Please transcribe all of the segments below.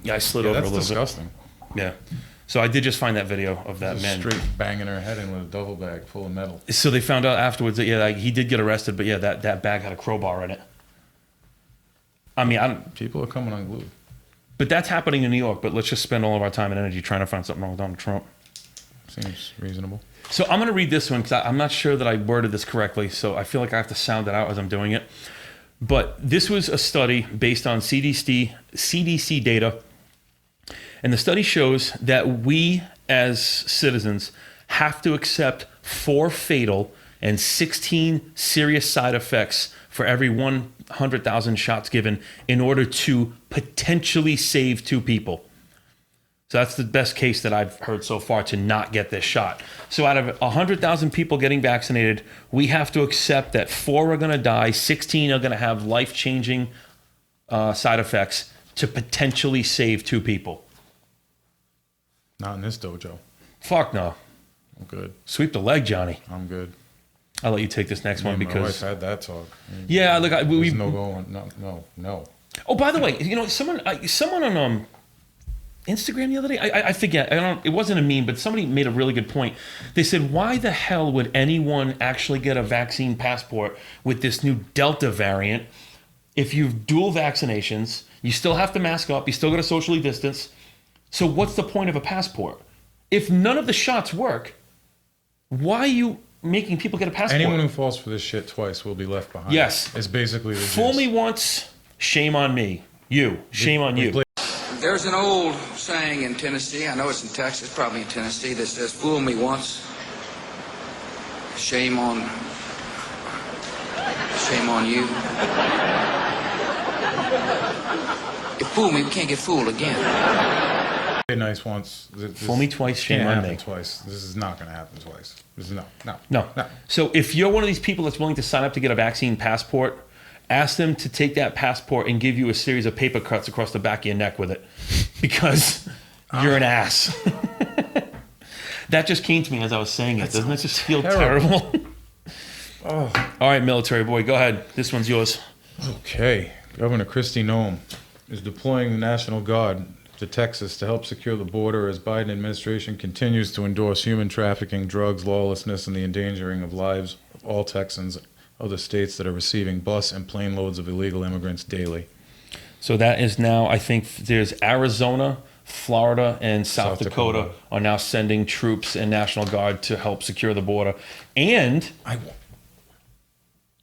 Yeah, I slid over a little disgusting. bit. Yeah. So I did just find that video of that man. Straight banging her head in with a duffel bag full of metal. So they found out afterwards that, like, he did get arrested, but that bag had a crowbar in it. I mean, people are coming unglued. But that's happening in New York, but let's just spend all of our time and energy trying to find something wrong with Donald Trump. Seems reasonable. So I'm going to read this one because I'm not sure that I worded this correctly, so I feel like I have to sound it out as I'm doing it. But this was a study based on CDC data, and the study shows that we as citizens have to accept 4 fatal and 16 serious side effects for every 100,000 shots given in order to potentially save 2 people. So that's the best case that I've heard so far to not get this shot. So out of 100,000 people getting vaccinated, we have to accept that 4 are going to die, 16 are going to have life-changing side effects to potentially save 2 people. Not in this dojo. Fuck no. I'm good. Sweep the leg, Johnny. I'm good. I'll let you take this next one because my wife had that talk. Yeah, look, there's no going. No. Oh, by the way, someone on Instagram the other day, I forget. It wasn't a meme, but somebody made a really good point. They said, "Why the hell would anyone actually get a vaccine passport with this new Delta variant? If you've dual vaccinations, you still have to mask up, you still got to socially distance. So what's the point of a passport? If none of the shots work, why are you making people get a passport?" Anyone who falls for this shit twice will be left behind. Yes. It's basically the Fool me once, shame on me. Shame on you. There's an old saying in Tennessee, I know it's in Texas, probably in Tennessee, that says, "Fool me once, shame on you." You fool me, we can't get fooled again. Nice once. Fool me twice, shame on me. Twice. This is not going to happen twice. This is no. So if you're one of these people that's willing to sign up to get a vaccine passport, ask them to take that passport and give you a series of paper cuts across the back of your neck with it, because you're an ass. That just came to me as I was saying it. Doesn't it just feel terrible? All right, military boy, go ahead. This one's yours. Okay. Governor Kristi Noem is deploying the National Guard to Texas to help secure the border as Biden administration continues to endorse human trafficking, drugs, lawlessness, and the endangering of lives of all Texans of the states that are receiving bus and plane loads of illegal immigrants daily. So that is now, I think there's Arizona, Florida, and South Dakota are now sending troops and National Guard to help secure the border. And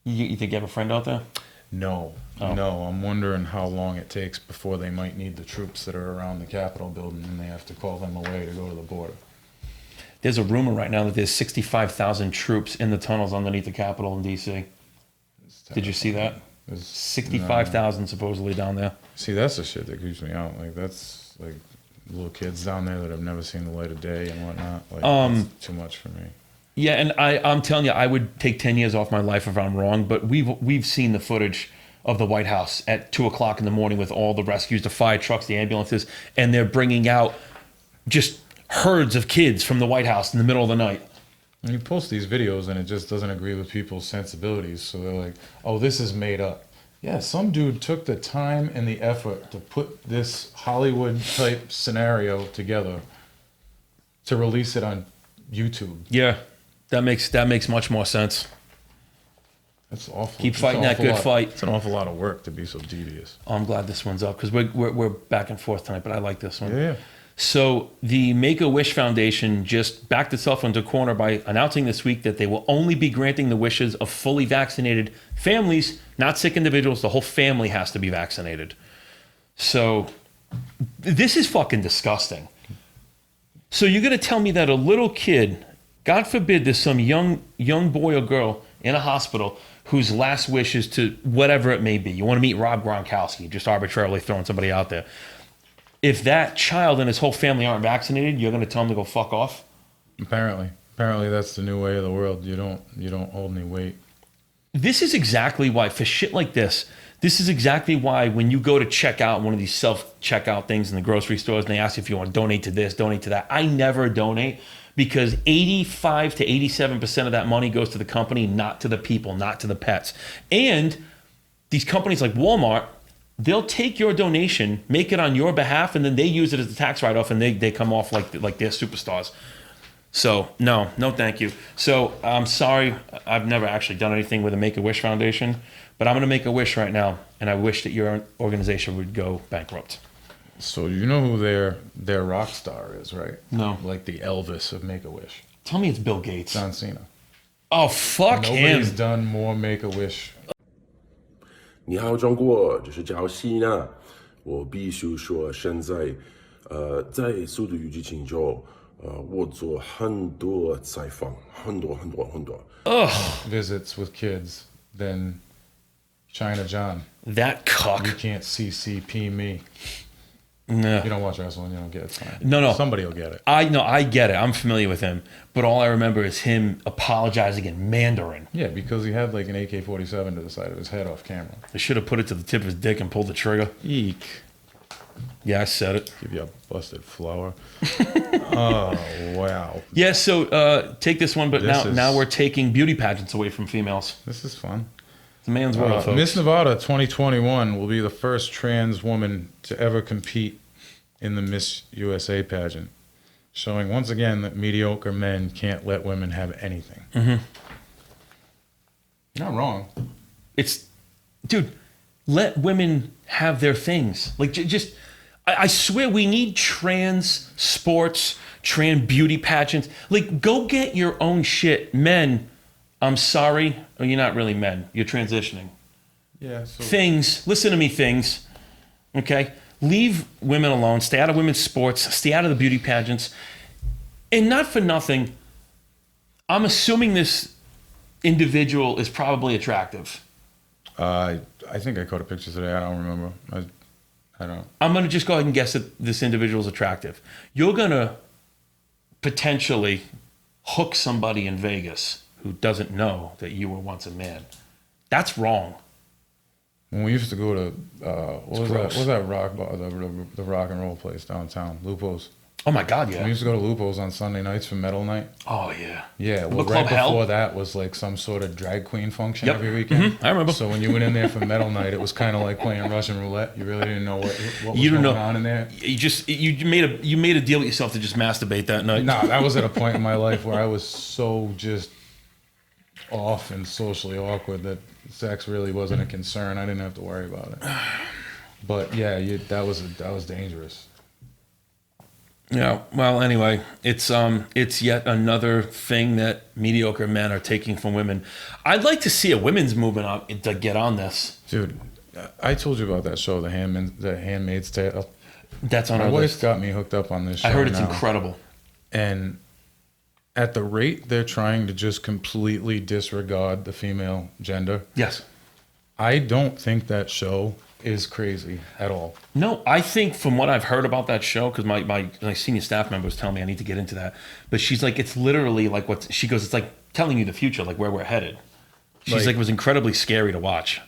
you think you have a friend out there? No. Oh. No, I'm wondering how long it takes before they might need the troops that are around the Capitol building and they have to call them away to go to the border. There's a rumor right now that there's 65,000 troops in the tunnels underneath the Capitol in D.C. Did you see that? 65,000 supposedly down there. See, that's the shit that creeps me out. Like, that's like little kids down there that have never seen the light of day and whatnot. Like, that's too much for me. Yeah, and I'm telling you, I would take 10 years off my life if I'm wrong, but we've seen the footage of the White House at 2 o'clock in the morning with all the rescues, the fire trucks, the ambulances, and they're bringing out just herds of kids from the White House in the middle of the night. And you post these videos and it just doesn't agree with people's sensibilities. So they're like, oh, this is made up. Yeah, some dude took the time and the effort to put this Hollywood type scenario together to release it on YouTube. Yeah, that makes much more sense. That's awful. Keep fighting that good fight. It's an awful lot of work to be so devious. Oh, I'm glad this one's up because we're back and forth tonight, but I like this one. Yeah. So the Make-A-Wish Foundation just backed itself into a corner by announcing this week that they will only be granting the wishes of fully vaccinated families, not sick individuals. The whole family has to be vaccinated. So this is fucking disgusting. So you're going to tell me that a little kid, God forbid there's some young boy or girl in a hospital whose last wish is to whatever it may be. You want to meet Rob Gronkowski, just arbitrarily throwing somebody out there. If that child and his whole family aren't vaccinated, you're going to tell them to go fuck off? Apparently that's the new way of the world. You don't hold any weight. This is exactly why, for shit like this is exactly why when you go to check out one of these self-checkout things in the grocery stores and they ask you if you want to donate to this, donate to that, I never donate because 85 to 87% of that money goes to the company, not to the people, not to the pets. And these companies like Walmart, they'll take your donation, make it on your behalf, and then they use it as a tax write-off, and they come off like they're superstars. So no, thank you. So I'm sorry, I've never actually done anything with a Make-A-Wish Foundation, but I'm going to make a wish right now, and I wish that your organization would go bankrupt. So you know who their rock star is, right? No. Like the Elvis of Make-A-Wish. Tell me it's Bill Gates. John Cena. Oh, fuck Nobody's him. done more Make-A-Wish. 你好，中国，这是叫西娜。我必须说，现在，在速度与激情中，我做很多采访，很多。Visits with kids, then China John. That cuck. You can't CCP me. No. You don't watch wrestling, you don't get it. It's fine. No. Somebody will get it. I get it. I'm familiar with him. But all I remember is him apologizing in Mandarin. Yeah, because he had like an AK-47 to the side of his head off camera. They should have put it to the tip of his dick and pulled the trigger. Eek. Yeah, I said it. Give you a busted flower. Oh, wow. Yeah, so take this one, but This now is- we're taking beauty pageants away from females. This is fun. It's a man's world, folks. Miss Nevada 2021 will be the first trans woman to ever compete in the Miss USA pageant, showing once again that mediocre men can't let women have anything. Mm-hmm. You're not wrong. Dude, let women have their things. Like, just, I swear we need trans sports, trans beauty pageants. Like, go get your own shit. Men, I'm sorry. Oh, you're not really men. You're transitioning. Yeah. So Things, listen to me, things. Okay? Leave women alone. Stay out of women's sports. Stay out of the beauty pageants. And not for nothing, I'm assuming this individual is probably attractive. I think I caught a picture today. I don't remember. I don't. I'm going to just go ahead and guess that this individual is attractive. You're going to potentially hook somebody in Vegas who doesn't know that you were once a man. That's wrong. When we used to go to what was gross. that rock bar, the rock and roll place downtown, Lupo's. Oh my God, We yeah. used to go to Lupo's on Sunday nights for metal night. Oh yeah. Yeah, well, Club right Hell? before that was like some sort of drag queen function Yep. every weekend. Mhm, I remember. So when you went in there for metal night, it was kind of like playing Russian roulette. You really didn't know what was You don't going know. on in there. You made a deal with yourself to just masturbate that night. No, that was at a point in my life where I was so just off and socially awkward that sex really wasn't a concern. I didn't have to worry about it. But yeah, that was dangerous. Yeah. Well, anyway, it's yet another thing that mediocre men are taking from women. I'd like to see a women's movement up to get on this. Dude, I told you about that show, The Handmaid's Tale. That's on My our wife list. got me hooked up on this show. I heard it's now. incredible. And at the rate they're trying to just completely disregard the female gender, Yes. I don't think that show is crazy at all. No, I think from what I've heard about that show, because my senior staff member was telling me I need to get into that, but she's like, it's literally like what she goes, it's like telling you the future, like where we're headed. She's like, it was incredibly scary to watch.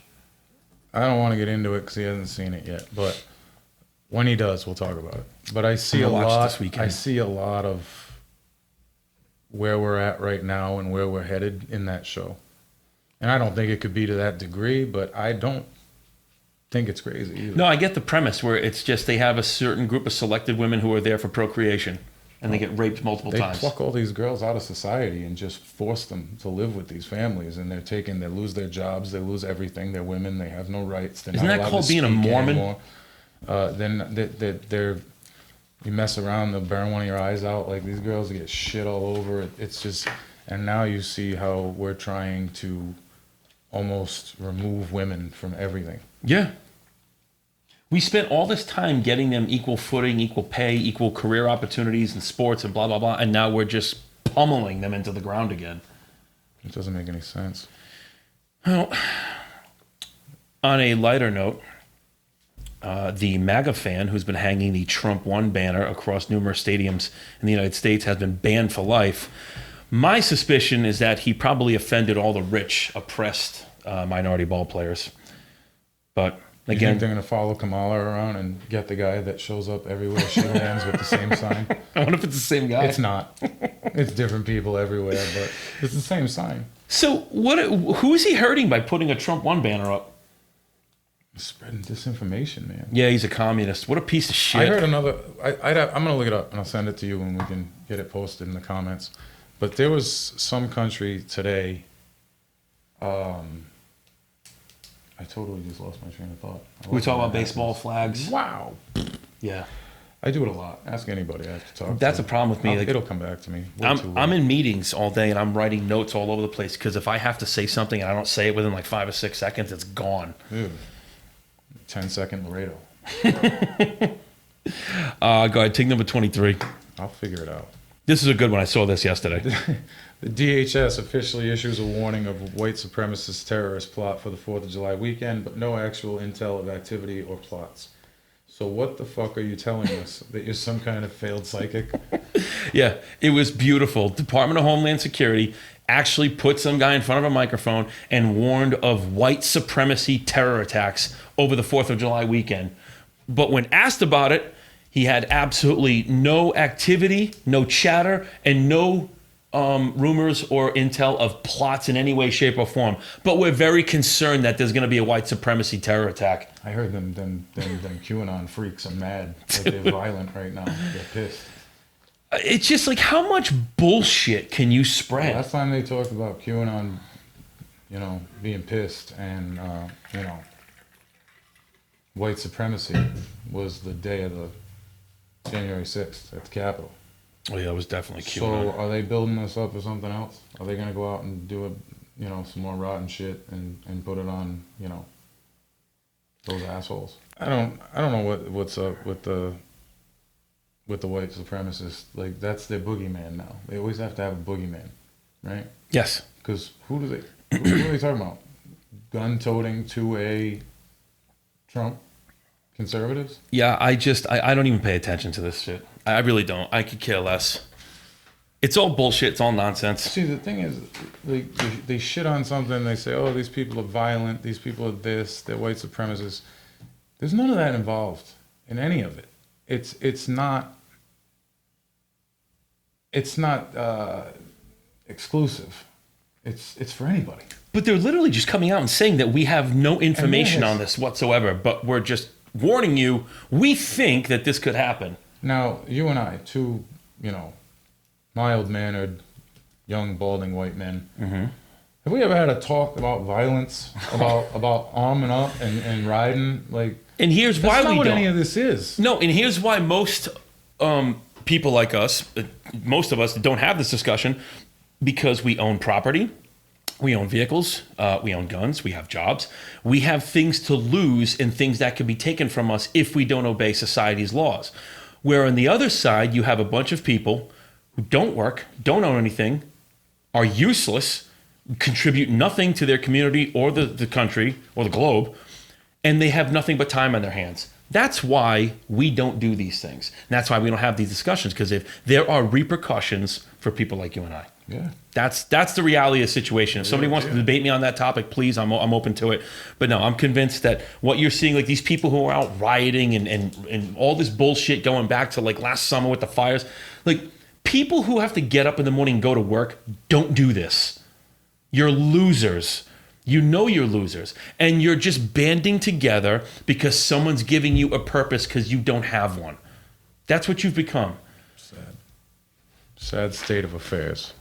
I don't want to get into it because he hasn't seen it yet, but when he does, we'll talk about it. But I see I'm a gonna watch it lot. this weekend. I see a lot of where we're at right now and where we're headed in that show. And I don't think it could be to that degree, but I don't think it's crazy either. No, I get the premise where it's just they have a certain group of selected women who are there for procreation, and they get raped multiple They times. pluck all these girls out of society and just force them to live with these families, and they lose their jobs, they lose everything. They're women, they have no rights. They're Isn't not that allowed called to being a speak Mormon? anymore. Then you mess around, they'll burn one of your eyes out. Like, these girls get shit all over. It's just, and now you see how we're trying to almost remove women from everything. Yeah. We spent all this time getting them equal footing, equal pay, equal career opportunities in sports and blah, blah, blah. And now we're just pummeling them into the ground again. It doesn't make any sense. Well, on a lighter note, the MAGA fan who's been hanging the Trump 1 banner across numerous stadiums in the United States has been banned for life. My suspicion is that he probably offended all the rich, oppressed minority ball players. But You again, think they're going to follow Kamala around and get the guy that shows up everywhere she lands with the same sign? I wonder if it's the same guy. It's not. It's different people everywhere, but it's the same sign. So who is he hurting by putting a Trump 1 banner up? Spreading disinformation, man. Yeah, he's a communist. What a piece of shit. I heard another. I'm gonna look it up and I'll send it to you and we can get it posted in the comments. But there was some country today. I totally just lost my train of thought. We talk about baseball flags. Wow. Yeah. I do it a lot. Ask anybody I have to talk That's to. a problem with me. Like, It'll come back to me. Way too late. I'm in meetings all day and I'm writing notes all over the place because if I have to say something and I don't say it within like 5 or 6 seconds, it's gone. Dude, 10-second Laredo. Go ahead, take number 23. I'll figure it out. This is a good one. I saw this yesterday. The DHS officially issues a warning of white supremacist terrorist plot for the 4th of July weekend, but no actual intel of activity or plots. So what the fuck are you telling us? That you're some kind of failed psychic? Yeah, it was beautiful. Department of Homeland Security actually put some guy in front of a microphone and warned of white supremacy terror attacks over the 4th of July weekend. But when asked about it, he had absolutely no activity, no chatter, and no rumors or intel of plots in any way, shape, or form. But we're very concerned that there's going to be a white supremacy terror attack. I heard them QAnon freaks are mad. Like they're violent right now. They're pissed. It's just like, how much bullshit can you spread? Last time they talked about QAnon, being pissed and, white supremacy was the day of the January 6th at the Capitol. Oh yeah, it was definitely cute. So are they building this up for something else? Are they going to go out and do some more rotten shit and put it on, those assholes? I don't know what's up with the white supremacists. Like, that's their boogeyman now. They always have to have a boogeyman, right? Yes. Because who are they talking about? Gun-toting 2A Trump conservatives? Yeah, I don't even pay attention to this shit. I really don't. I could care less. It's all bullshit. It's all nonsense. See, the thing is, they shit on something. They say, oh, these people are violent. These people are this. They're white supremacists. There's none of that involved in any of it. It's not exclusive. It's for anybody. But they're literally just coming out and saying that we have no information on this whatsoever, but we're just warning you, we think that this could happen. Now, you and I, two, mild-mannered, young, balding white men, have we ever had a talk about violence, about arming up and riding? Like, and here's why that's not we what don't. any of this is. No, and here's why most people like us, most of us, don't have this discussion, because we own property. We own vehicles, we own guns, we have jobs. We have things to lose and things that can be taken from us if we don't obey society's laws. Where on the other side, you have a bunch of people who don't work, don't own anything, are useless, contribute nothing to their community or the country or the globe, and they have nothing but time on their hands. That's why we don't do these things. And that's why we don't have these discussions, because if there are repercussions for people like you and I. Yeah. That's the reality of the situation. If somebody wants to debate me on that topic, please, I'm open to it. But no, I'm convinced that what you're seeing, like these people who are out rioting and all this bullshit going back to like last summer with the fires, like people who have to get up in the morning and go to work don't do this. You're losers. You know you're losers. And you're just banding together because someone's giving you a purpose because you don't have one. That's what you've become. Sad state of affairs.